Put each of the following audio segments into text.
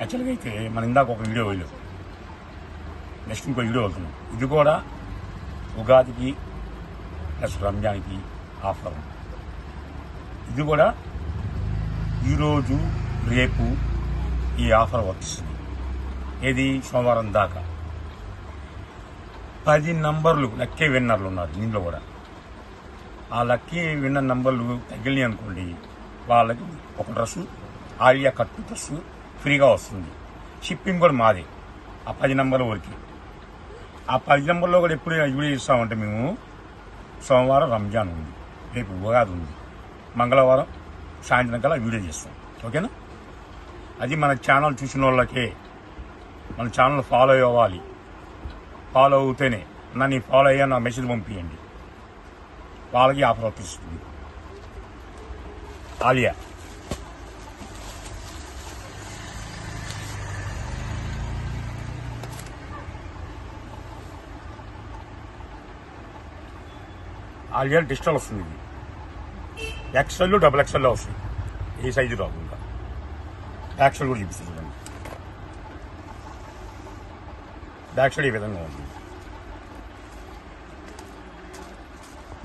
యాక్చువల్గా అయితే మనం ఇందాక ఒక వీడియో వెళ్ళాం, నెక్స్ట్ ఇంకో వీడియో వెళ్తున్నాం. ఇది కూడా ఉగాదికి ప్లస్ రంజాన్కి ఆఫర్. ఇది కూడా ఈరోజు రేపు ఈ ఆఫర్ వస్తుంది. ఏది సోమవారం దాకా 10 నంబర్లు లక్కీ విన్నర్లు ఉన్నారు దీంట్లో కూడా. ఆ లక్కీ విన్నర్ నంబర్లు తగిలినాయి అనుకోండి, వాళ్ళకి ఒక డ్రెస్సు, ఆలియా కట్టు డ్రెస్సు ఫ్రీగా వస్తుంది. షిప్పింగ్ కూడా మాదే ఆ 10 నంబర్ల వరకు. ఆ 10 నంబర్లో కూడా ఎప్పుడు వీడియో ఇస్తామంటే మేము సోమవారం రంజాన్ ఉంది, రేపు ఉగాది ఉంది, మంగళవారం సాయంత్రం కల్లా వీడియో చేస్తాం. ఓకేనా? అది మన ఛానల్ చూసిన వాళ్ళకే, మన ఛానల్ ఫాలో అవ్వాలి. ఫాలో అవుతేనే నన్ను ఫాలో అయ్యా నా మెసేజ్ పంపించండి, వాళ్ళకి ఆఫర్ వస్తుంది. ఆలియా ఆలియా డిజిటల్ వస్తుంది. ఇది ఎక్స్ఎల్ XXL వస్తుంది. ఏ సైజు రాదు. ఇంకా బ్యాక్ సైడ్ కూడా చూపిస్తుంది చూడండి. బ్యాక్ సైడ్ ఈ విధంగా ఉంది.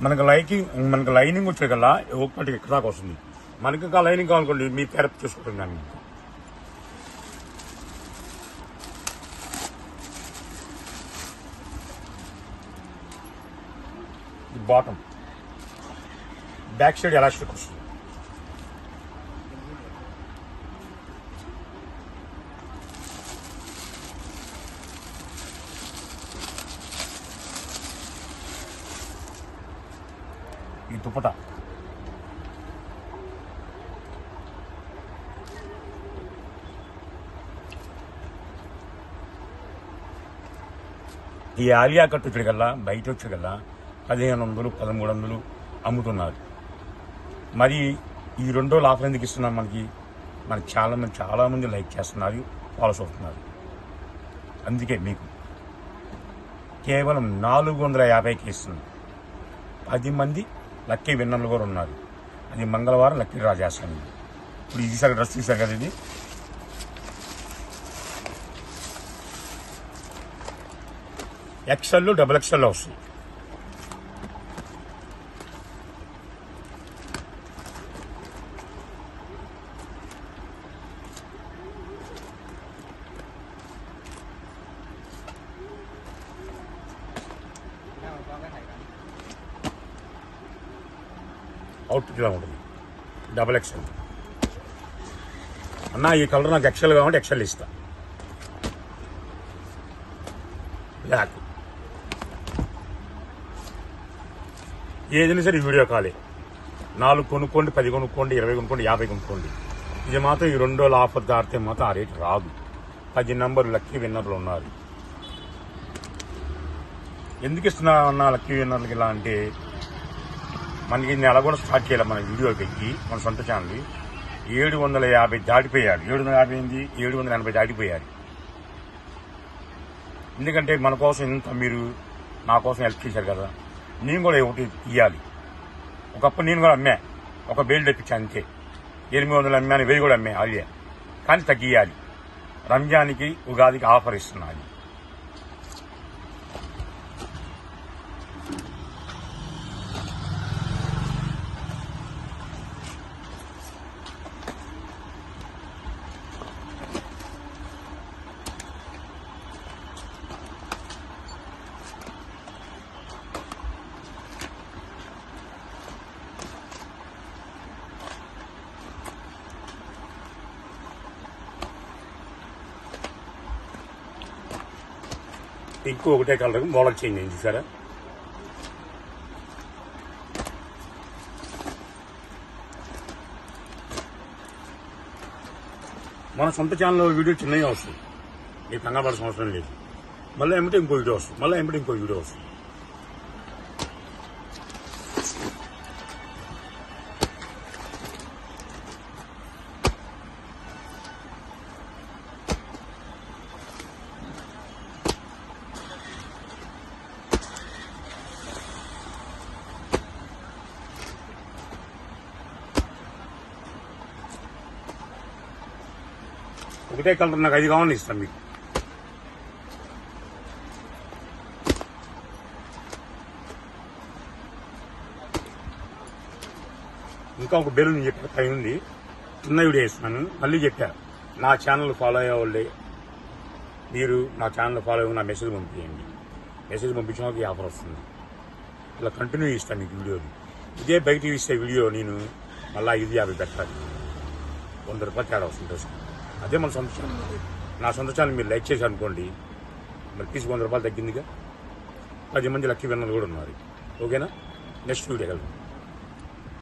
మనకు లైనింగ్ వచ్చే కల్లా ఒకటి ఇక్కడ దాకా వస్తుంది. మనకి ఇంకా లైనింగ్ కావాలనుకోండి, మీరు క్యారెక్ట్ చేసుకుంటుంది దాన్ని. బాటమ్ బ్యాక్ సైడ్ ఎలాస్టిక్ వస్తుంది. ఈ దుపటా ఈ ఆలియా కట్టు వచ్చేకల్లా బయట వచ్చేకల్లా 1500, 1300 అమ్ముతున్నారు. మరి ఈ 2 రోజులు ఆఫర్ ఎందుకు ఇస్తున్నాం? మనకి చాలా మంది లైక్ చేస్తున్నారు, ఫాలోస్ అవుతున్నారు. అందుకే మీకు కేవలం 450కి ఇస్తున్నాం. 10 మంది లక్కీ విన్నర్లు కూడా ఉన్నారు. అది మంగళవారం లక్కీ డ్రా చేస్తాను. ఇప్పుడు ఇది డ్రెస్ తీసారు కదా, ఇది XL XXL వస్తుంది. అవుట్ఫిట్ ఇలా ఉంటుంది. XXL అన్న, ఈ కలర్ నాకు XL కావాలంటే XL ఇస్తా. బ్లాక్ ఏదైనా సరే వీడియో కాలే. 4 కొనుక్కోండి, 10 కొనుక్కోండి, 20 కొనుక్కోండి, 50 కొనుక్కోండి. ఇది మాత్రం ఈ 2 రోజులు ఆఫర్ దాటితే మాత్రం ఆ రేటు రాదు. 10 నంబర్లు లక్కీ విన్నర్లు ఉన్నారు. ఎందుకు ఇస్తున్నా అన్న లక్కీ విన్నర్లకి ఇలా అంటే, మనకి నెల కూడా స్టార్ట్ చేయాలి. మన వీడియో పెట్టి మన సొంత ఛానల్ 750 దాటిపోయాడు. 750 ఏంది, 780 దాటిపోయారు. ఎందుకంటే మన కోసం ఇంత మీరు నా కోసం హెల్ప్ చేశారు కదా, నేను కూడా ఒకటి ఇవ్వాలి. ఒకప్పుడు నేను కూడా అమ్మా, ఒక బేల్ తెప్పించాను అంతే. 800 అమ్మాను, 1000 కూడా అమ్మే ఆలియా. కానీ తగ్గియాలి. రంజాన్కి ఉగాదికి ఆఫర్ ఇస్తున్నాను. పింక్ ఒకటే కలర్ మోడల్ చేంజ్ అయింది చూసారా. మన సొంత ఛానల్లో వీడియో చిన్నగా వస్తుంది, మీకు కంగారు పడాల్సిన అవసరం లేదు. మళ్ళీ ఏమిటి ఇంకో వీడియో వస్తుంది, మళ్ళీ ఏమిటి ఇంకో వీడియో వస్తుంది. ఒకటే కలర్ నాకు 5 కావాలని ఇస్తాను మీకు. ఇంకా ఒక బెల్ నేను చెప్పా టైం ఉంది, చిన్న వీడియో ఇస్తున్నాను. మళ్ళీ చెప్పా, నా ఛానల్ ఫాలో అయ్యే వాళ్ళే మీరు నా ఛానల్ ఫాలో అయ్యి నా మెసేజ్ పంపించండి. మెసేజ్ పంపించిన వాళ్ళకి ఈ ఆఫర్ వస్తుంది. ఇలా కంటిన్యూ ఇస్తాను మీకు వీడియోని. ఇదే బయట ఇస్తే వీడియో నేను మళ్ళీ 550 పెట్టాలి, 100 రూపాయలు తేడా వస్తుంది. అదే మన సొంత ఛానల్. నా సొంత ఛానల్ మీరు లైక్ చేసి అనుకోండి, మరి పీసుకు 100 రూపాయలు తగ్గిందిగా. 10 మంది లక్కీ విన్నర్లు కూడా ఉన్నారు. ఓకేనా? నెక్స్ట్ వీడియో వెళ్దాం.